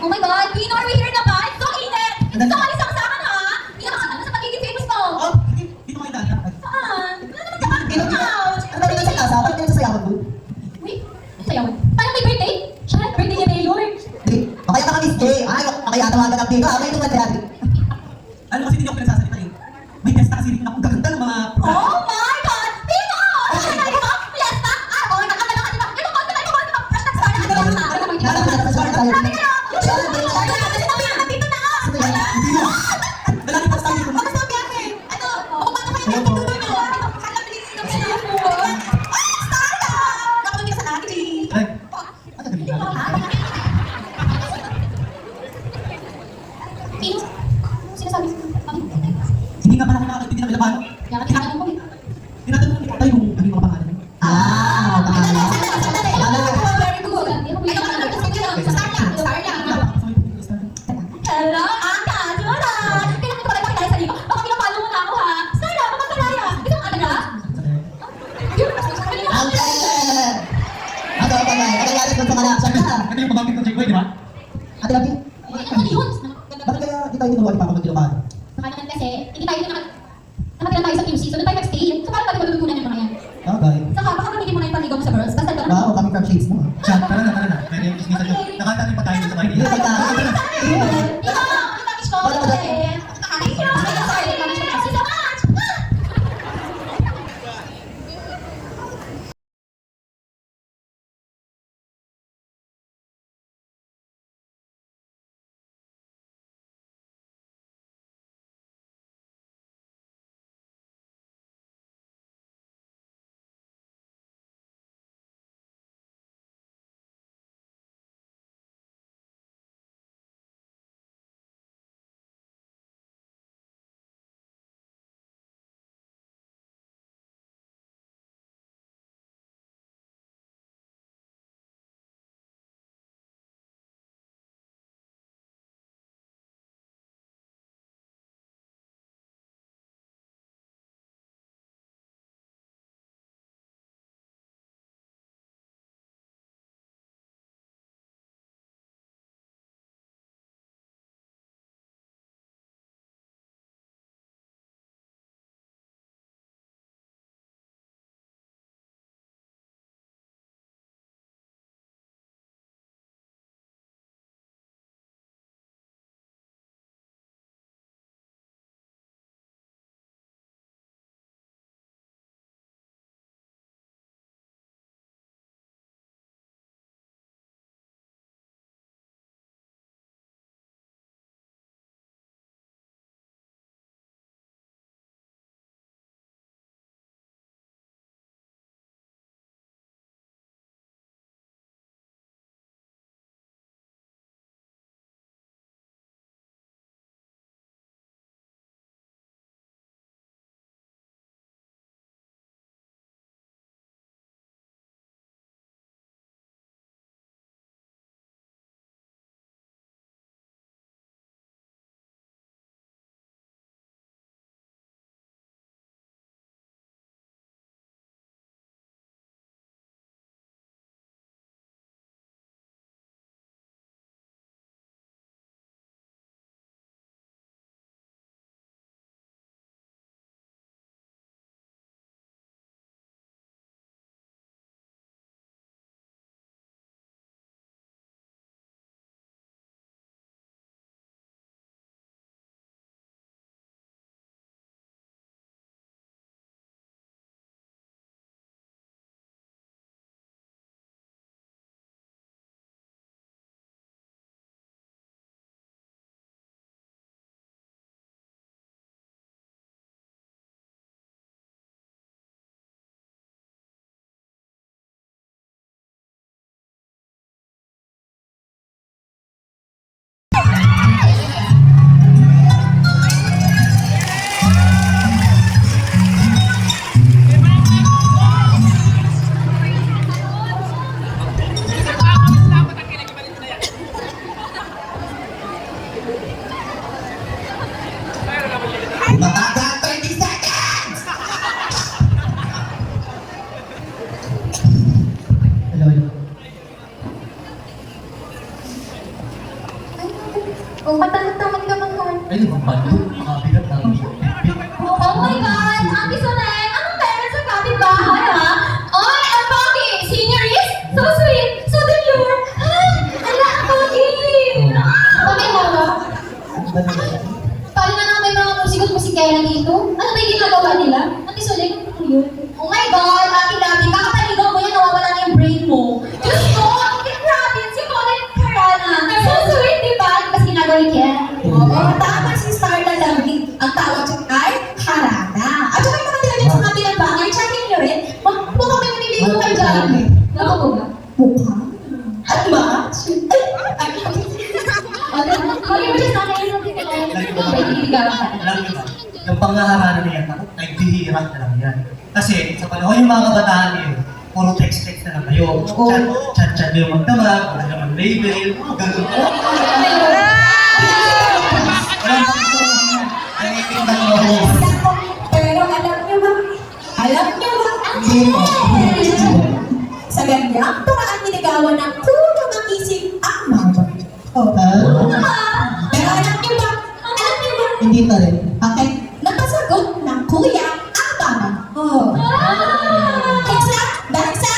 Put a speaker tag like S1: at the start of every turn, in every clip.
S1: Oh my God, Queen, are we here na ba? It's so init! It's so alis ako sa akin, ha? Hindi ako sa pagiging famous ko.
S2: Oh, dito kayo daan.
S1: Saan? Wala naman ka couch.
S2: Ano ba rin sa kasa? Bakit kayo sasayawan doon?
S1: Uy, sayawan. Parang may birthday? Siya, birthday ni Mayor.
S2: Hindi. Makaya ka Miss J. Ay, makaya tawagan ang dito. Ay, ito man dati. Ano kasi hindi ako pinagsasalita eh. May testa kasi dito na kung gaganda ng mga
S1: Oh my God! Tito! Ano na ito? Fiesta? Ah, oh, nakakala ka, diba? Ito, konti na, ito, konti na. Hashtag sorry, ano lang sa akin.
S2: Nasa sorry tayo.
S1: Sabi ka lang, yung sorry na, kasi mamaya, nandito na.
S2: Hindi na. Dalali pa tayo.
S1: Ano sabi akin? Ano? Ako ba naman yung dito doon? Ito, kala bilis ng siya po. Ah, Stara! Nakapunta sa akin, eh.
S2: Ay, ano
S1: Hindi mo, ha? Tito, sinasabi ko.
S2: hindi nga pala kinakaintindi ng Ilocano.
S1: Kaya ka tinatanong ko, eh.
S2: Tinatanong ko tayo kung ano yung mga pangalan. Ah, pangalan.
S1: Very good. Ito ka na gusto nyo. Sa Starla. Hello, Aka. Juran. Kailan ko pala pakilala sa iyo? Baka pinapalo mo na ako, ha? Starla, magkakalaya. Ito ang alaga? Yun,
S2: Ante! Ate, ate, nagagalit doon sa kanila. Sabi na.
S3: Ito yung pabangkit ng Jigboy, di ba?
S2: Ate, Labi,
S1: ano yun?
S2: bakit kaya di tayo tinuruan pa kapag Ilocano?
S1: Saka naman kasi, hindi tayo nakatira tayo sa QC, so doon tayo nag-stay. So paano tayo matututunan yung mga yan?
S2: Bagay.
S1: Saka baka gamitin mo na yung panligaw mo sa girls, basta doon.
S2: Wow, kami from shades mo.
S3: Siya, tara na. Pwede yung chismisan nyo. Nakatanin pa tayo sa bahay
S2: Hindi,
S3: nila.
S2: pagka.
S1: Ikaw, kita ko. Thank you. Oh, matanong-tanong ka bang kon?
S3: Ay, di ba? Bando. Makabigat na.
S1: Oh my God! Ate Solen, anong meron sa kapitbahay, ha? Oy, ang pogi! Senior is so sweet, so demure. Ala, ang pogi! Bakit mo ba? Paano na naman may mga musikot-musikera dito? Ano ba yung ginagawa nila? Ate Solen, ano yun? Oh my God, Ate Labi, kakapaligaw mo yan, nawawala na yung brain mo. Diyos ko, grabe, si Colin Carana. So sweet, di ba? Di ba ginagawa ni Ken?
S4: Oo, tama si Starla Lamig. Ang tawag siya ay Harana. At saka yung mga nilagay sa kabilang bangay, checking nyo rin, mukhang may maniligo kayo dyan.
S1: Ako po ba?
S4: Mukha? At ba? Ay,
S1: Okay, mo siya sa akin yung pagkikiligawan ka.
S3: Alam niyo ba? Yung pangaharan na yan, nagbihira na lang yan. Kasi sa panahon yung mga kabataan ngayon, puro text-text na lang kayo. Chat-chat na yung magdamag, wala naman label, ganun po. Walang pagkakataon yan. Nanitignan mo ako.
S4: pero alam nyo ba? Sa ganyang paraan niligawan ng puno ng isip ang mga babae. Pero alam nyo ba?
S2: Hindi pa rin.
S4: Okay, napasagot ng kuya ang tama. Dahil sa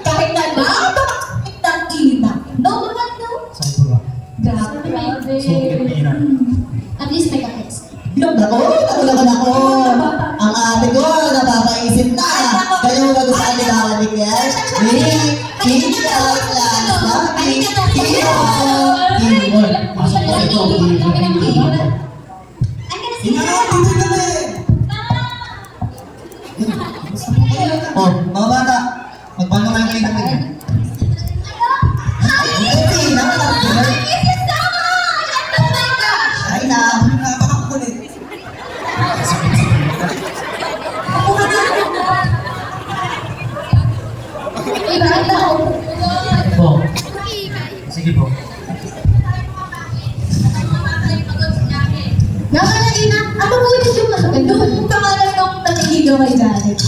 S4: kahit na napakakit ng ina. No naman no.
S3: Sobra.
S1: Grabe.
S3: Sobra.
S1: At least may kakits.
S2: Naku, natulakan ako. Ang ate ko, napapaisip na. Kayo bago sa ligawan ni Ken.
S3: Oh, mga bata, magbano kayo kayo natin.
S2: Ay na.
S3: Napakakulit. Po. Sige po.
S4: Nakalaina, ano po yung yung pangalan ng naniligaw kay Janet?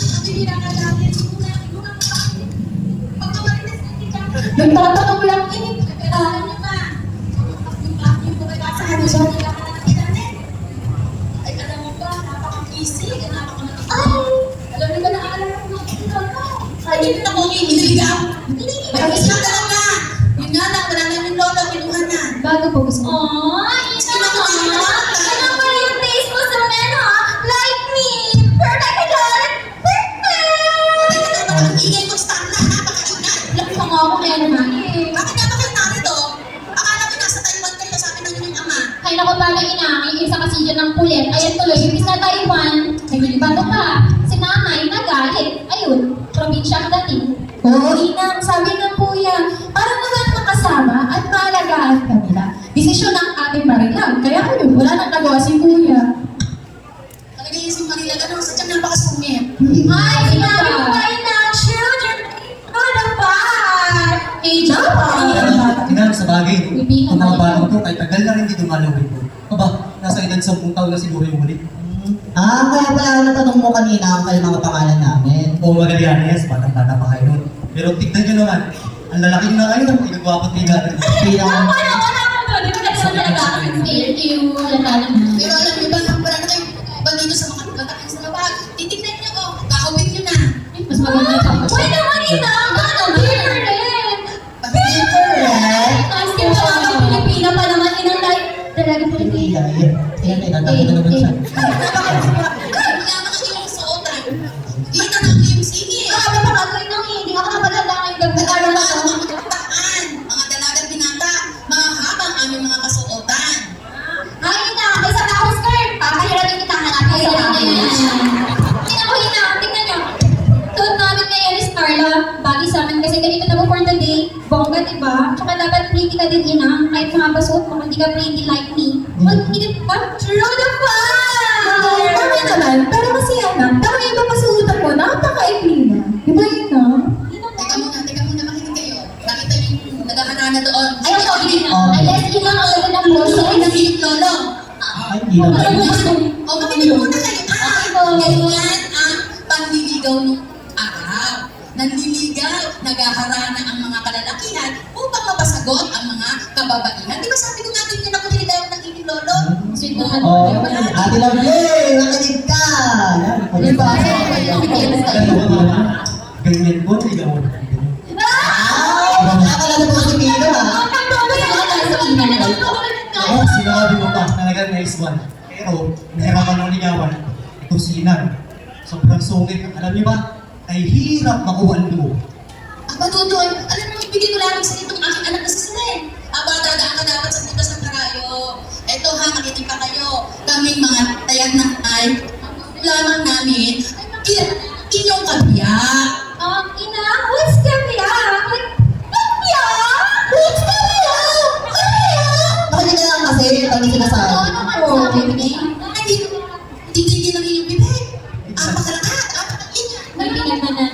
S4: Nagtatanong lang ini. Ano siya?
S1: Bago po gusto. Oh, ina naman. Ano ba yung taste mo sa men, ha? Like me. Perfect ka dyan. Perfect. Laki pa nga ako kaya naman eh. Ay naku, parang inangin. Isa kasi dyan ng pulit. Ayan tuloy, yung isa Taiwan. Naglilibato pa. Si nanay, nagalit. Ayun, probinsya ang dating.
S4: Oo, Inang, sabi ng kuya, para naman makasama at maalagaan kanila. Desisyon ng ating marilang, kaya yun, wala nang nagawa si kuya.
S1: Ay, sinabi ko kayo na children. Ano ba?
S4: Eh, dapat!
S3: Tingnan sa bagay. Ang mga batang to, kahit tagal na rin hindi dumalawin ko. Aba, nasa edad 10 taon na siguro yung huli.
S2: Kaya pala natanong mo kanina ang mga pangalan namin.
S3: Oo, Magallanes, batang-bata pa kayo nun. Pero tignan nyo naman, ang lalaki na kayo, pinagwapat ni Gary.
S2: Bilang
S1: Thank you. Latalan mo.
S5: Pero alam niyo ba, wala na kayong iba dito sa mga kagatakin sa labag. Titignan niyo, oh, kakawin niyo na.
S1: Mas maganda sa ako. Uy naman, ina! Ano? Beer rin! Ang skin pa kami Pilipina pa naman. Inang like. Talaga Pilipina.
S2: Yan, nagtatago na naman siya.
S5: Wala na kayong suotan. Kita na kayong singit.
S1: Grabe pa ako inang hindi ako napaganda ngayong gabi.
S5: Ano ba ang mga kabataan, mga dalagang binata, mahaba ang aming mga kasuotan.
S1: Ay, ina! May sa tao skirt! Papahiramin kita hanapin sa akin. Tingnan ko, ina! Tingnan nyo! Suot namin ngayon is Starla. Bagay sa amin kasi ganito na po for the day. Bongga, diba? Tsaka dapat pretty ka din, ina. Kahit mga basuot mo, hindi ka pretty like me. Mag-init ka? True the fire!
S4: Kami naman, pero kasi anak, pero yung iba pasuutan ko, napaka-ikli na. Iba yun na.
S5: Teka muna, makinig kayo. Nakita niyo yung naghahanana doon.
S1: Ay, ito, ina. Ay, yes, ina. Ang ganda ng boso.
S5: Ay, nasilit lolo.
S2: Ay, hindi naman.
S1: Ano gusto mo?
S5: O, makinig muna kayo.
S1: Okay,
S5: Ganyan ang panliligaw ng araw. Nanliligaw, naghaharana ang mga kalalakihan upang mapasag sagot ang mga kababaihan. Di ba sabi ko nga ganyan ako niligawan ng inyong lolo?
S1: Sweet naman.
S2: Oh, Ate Lovely, nakinig ka. Yan,
S1: Diba?
S3: Ganyan po, ligaw.
S2: Nakalala mo si Pino, ha?
S3: Oo, sinabi mo pa, talagang nice one. Pero, nahirapan ng ligawan, ito si Inan. Sobrang sungit. Alam niyo ba, ay hirap makuha ang loob.
S5: Aba, Tutoy, alam mo, bigyan ko lamang sa itong aking anak na si Sinen. Aba, dadaan ka dapat sa butas ng karayo. Eto ha, makinig pa kayo. Kaming mga tayag ng ay, lamang namin, inyong kabiyak.
S1: Ina, what's kabiyak? Like, kabiyak? What's kabiyak? Kabiyak?
S2: Nakinig ka lang kasi, yung tanong sinasabi.
S1: Ano naman sabi niya?
S5: Ay, titigil ang inyong bibig. Apakalakat, apakalakat.
S1: May pinagmanan.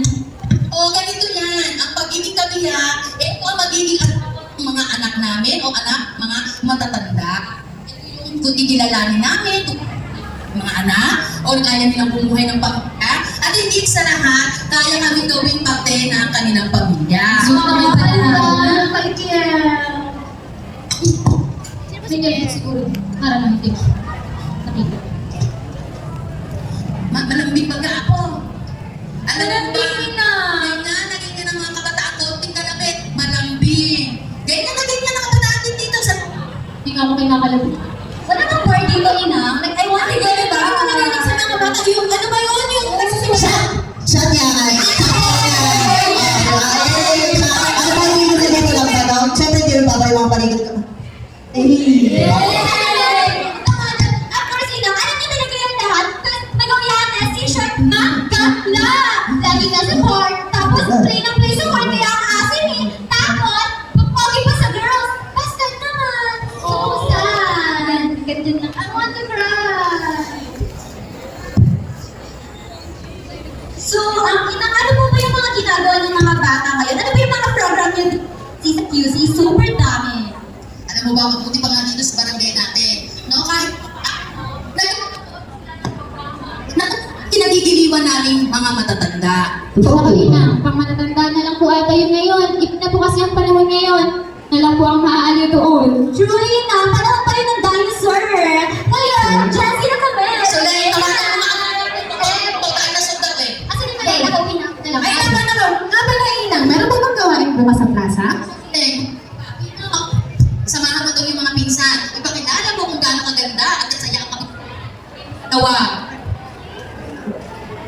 S5: O, ganito yan. Ang pagiging kabiyak, ito ang magiging mga anak namin o anak, mga matatanda. Ito yung kutigilalanin namin, kung mga anak, o kaya nilang bumuhay ng pamilya. At hindi sa lahat, kaya kami gawing parte ng kanilang pamilya.
S1: Sweet naman pala. Bait yan. Sige, siguro. Para lang ito. Nakita.
S5: Malambing baga ako. Ano
S1: Malambing na.
S5: Naging nga ng mga kabataan ko, tingkalapit, malambing. Ganyan na ang kabataan din dito sa...
S1: Hindi nga ako kinakalabi. Wala nang party ko, Ina. Like, I want to get it
S5: Bakit ka narinig sa mga bata? Yung ano ba yun? Yung nagsisimula?
S2: Shot niya, ay. Ano ba yung hindi ko lang ba daw? Siyempre, hindi rin babay mga panigat ka.
S1: Of course, Ina, alam niyo talaga yung lahat. Tapos, nag-umiyahan na, t-shirt, magkakla. Lagi na support. Tapos, play ng play support. Kaya ang asin eh. Tapos, pag-pogi pa sa girls. Bastard naman. So sad. Ganyan lang. I want to cry. So, Ina, ano po ba yung mga ginagawa ng mga bata ngayon? Ano ba yung mga program niyo sa QC? Super dami.
S5: Alam mo ba, mabuti pa nga dito sa barangay natin. No, kahit... Kinagigiliwan namin mga matatanda.
S6: Okay na, pang matatanda na lang po ata yun ngayon. If na po kasi ang panahon ngayon, na lang po ang maaaliw doon.
S1: Truly na, panahon pa yun ng dinosaur. Ngayon, Jessie na kami.
S5: So, dahil naman ang mga ito tayo na sundag eh.
S1: Asa ni Malay? Ako pinang na lang.
S4: Ay, nga pala, Inang, meron ba bang gawain bukas sa plaza?
S5: Eh, samahan mo daw yung mga pinsan. Ipakilala mo kung gaano kaganda at kasaya ang tawa.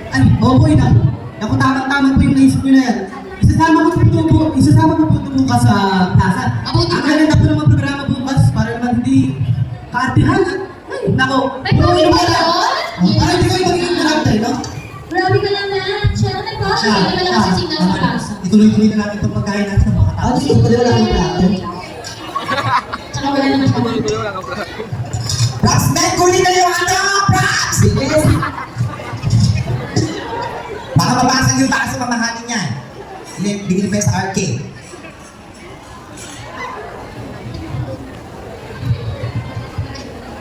S3: Ay, opo Inan. Ako tamang-tama po yung naisip nyo na yan. Isasama ko po ito bukas sa plaza.
S5: Mabuti
S3: Ang
S5: pa.
S3: ganda po ng mga programa bukas para naman hindi kaartihan. Ay, nako.
S1: May pogi ba yun?
S3: Parang hindi ko yung magiging karakter, no?
S1: Grabe ka naman. Siya na nag-pogi. Hindi na lang kasi signal sa plaza.
S3: Ituloy-tuloy na natin itong pagkain natin ng mga tao.
S2: Ano yung pala wala kang plato?
S1: Tsaka wala naman siya.
S2: Props, Ben! Kunin na yung ano! Props! Baka mabasag yung taas sa mamahalin niya. Bigyan pa sa arcade.